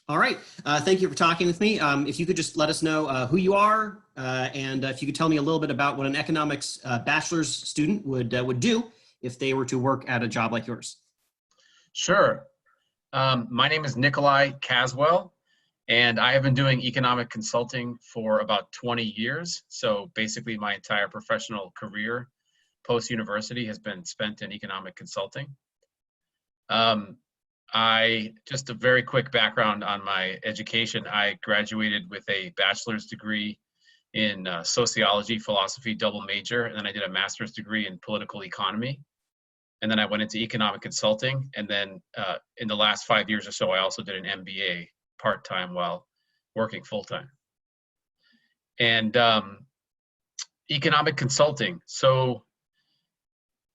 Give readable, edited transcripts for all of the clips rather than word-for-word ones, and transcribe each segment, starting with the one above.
All right. Thank you for talking with me. If you could just let us know who you are, and if you could tell me a little bit about what an economics bachelor's student would do if they were to work at a job like yours. Sure. My name is Nicolai Caswell, and I have been doing economic consulting for about 20 years. So basically my entire professional career post-university has been spent in economic consulting. Just a very quick background on my education. I graduated with a bachelor's degree in sociology, philosophy, double major, and then I did a master's degree in political economy. And then I went into economic consulting. And then in the last 5 years or so, I also did an MBA part-time while working full-time. And economic consulting. So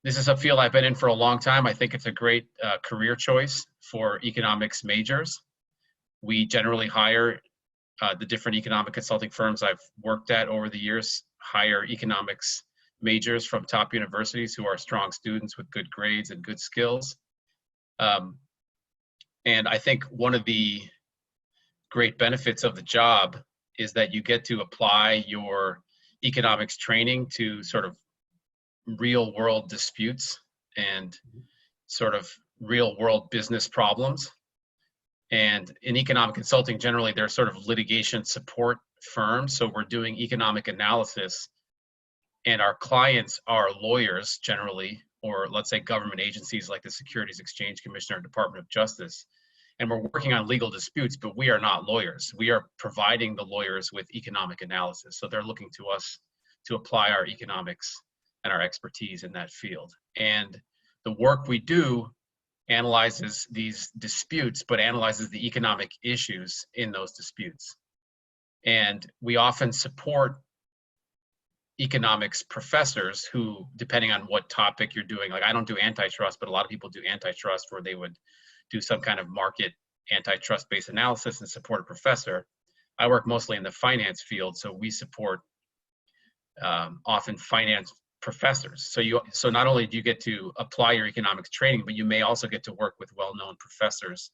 this is a field I've been in for a long time. I think it's a great career choice for economics majors. We generally hire the different economic consulting firms I've worked at over the years, hire economics majors from top universities who are strong students with good grades and good skills. And I think one of the great benefits of the job is that you get to apply your economics training to sort of real world disputes and sort of real world business problems. And in economic consulting, generally, they're sort of litigation support firms. So we're doing economic analysis, and our clients are lawyers generally, or let's say government agencies like the Securities Exchange Commission or Department of Justice. And we're working on legal disputes, but we are not lawyers. We are providing the lawyers with economic analysis. So they're looking to us to apply our economics and our expertise in that field. And the work we do analyzes these disputes, but analyzes the economic issues in those disputes. And we often support economics professors who, depending on what topic you're doing, like I don't do antitrust, but a lot of people do antitrust where they would do some kind of market antitrust-based analysis and support a professor. I work mostly in the finance field, so we support often finance professors. So not only do you get to apply your economics training, but you may also get to work with well-known professors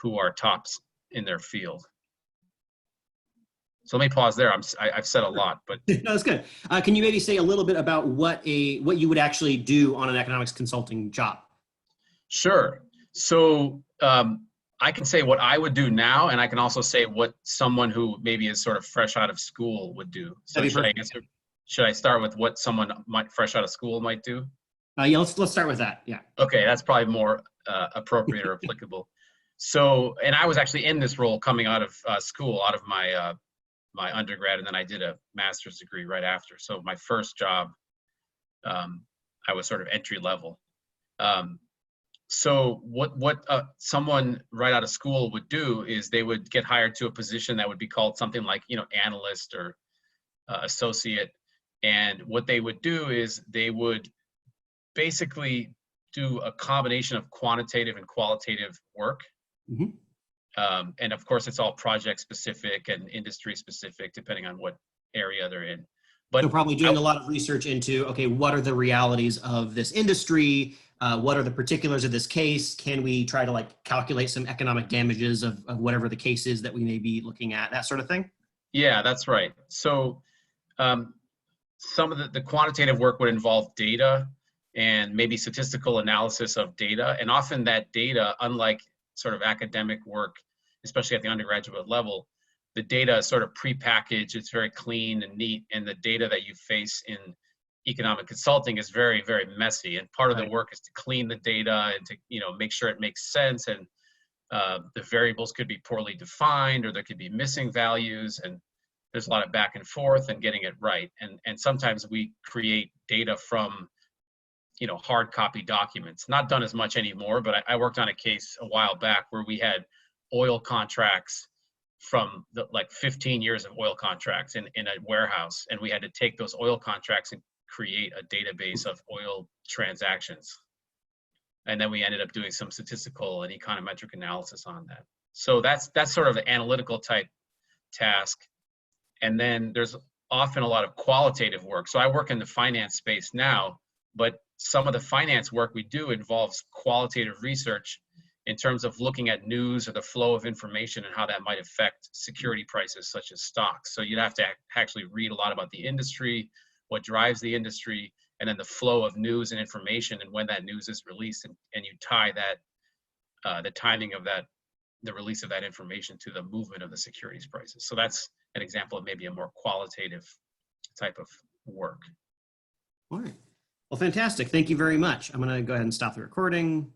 who are tops in their field. So let me pause there. I've said a lot, but no, that's good. Can you maybe say a little bit about what you would actually do on an economics consulting job? Sure. So I can say what I would do now, and I can also say what someone who maybe is sort of fresh out of school would do. So should I start with what someone fresh out of school might do? Yeah, let's start with that. Yeah. Okay, that's probably more appropriate or applicable. So, and I was actually in this role coming out of school, out of my my undergrad, and then I did a master's degree right after. So my first job, I was sort of entry level. So what someone right out of school would do is they would get hired to a position that would be called something like, analyst or associate. And what they would do is they would basically do a combination of quantitative and qualitative work. Mm-hmm. And of course, it's all project specific and industry specific, depending on what area they're in. But so probably doing a lot of research into, okay, what are the realities of this industry? What are the particulars of this case? Can we try to calculate some economic damages of whatever the case is that we may be looking at, that sort of thing? Yeah, that's right. So some of the quantitative work would involve data and maybe statistical analysis of data. And often that data, unlike sort of academic work, especially at the undergraduate level, the data is sort of prepackaged, it's very clean and neat, and the data that you face in economic consulting is very, very messy. And part of the work is to clean the data and to make sure it makes sense, and the variables could be poorly defined or there could be missing values, and there's a lot of back and forth and getting it right. And sometimes we create data from hard copy documents. Not done as much anymore, but I worked on a case a while back where we had oil contracts from 15 years of oil contracts in a warehouse, and we had to take those oil contracts and create a database of oil transactions. And then we ended up doing some statistical and econometric analysis on that. So that's sort of an analytical type task. And then there's often a lot of qualitative work. So I work in the finance space now, but some of the finance work we do involves qualitative research in terms of looking at news or the flow of information and how that might affect security prices such as stocks. So you'd have to actually read a lot about the industry, what drives the industry, and then the flow of news and information and when that news is released, and you tie that, the timing of that, the release of that information to the movement of the securities prices. So that's an example of maybe a more qualitative type of work. All right. Well, fantastic. Thank you very much. I'm going to go ahead and stop the recording.